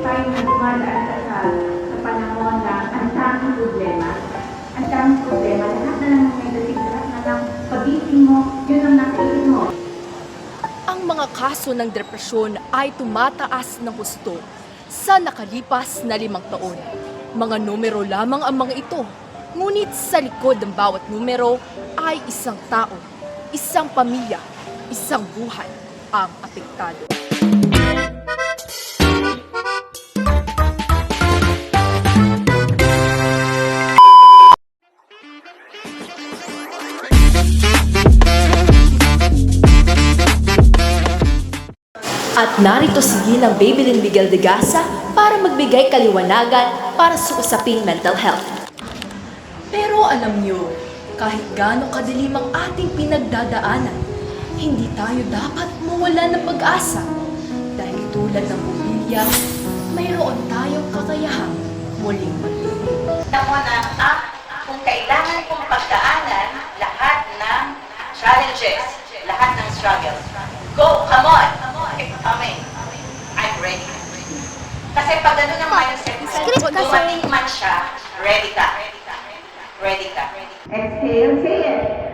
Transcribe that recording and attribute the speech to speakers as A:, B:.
A: tayo na dumadaan sa panahon na ang daming problema. Ang daming problema. Lahat na lang ng negative, lahat na lang pag-ibig mo, yun ang nasa isip mo.
B: Ang mga kaso ng depresyon ay tumataas ng husto sa nakalipas na 5 taon. Mga numero lamang ang mga ito. Ngunit sa likod ng bawat numero ay isang tao, isang pamilya, isang buhay ang apektado. At narito si Ginang Babylin Miguel de Gasa para magbigay kaliwanagan para sa usaping mental health. Pero alam niyo, kahit gaano kadilim ang ating pinagdadaanan, hindi tayo dapat mawala ng pag-asa. Dahil tulad ng pumilya, mayroon tayong kakayahang muling magtulungan.
C: Mo na kung kailangan kong pagdaanan lahat ng challenges, lahat ng struggles. Go, come on! It's coming. I'm ready. Kasi pag gano'n ang mindset mo, dumating man siya, ready ka. Ready ka.
A: Exhale, say it.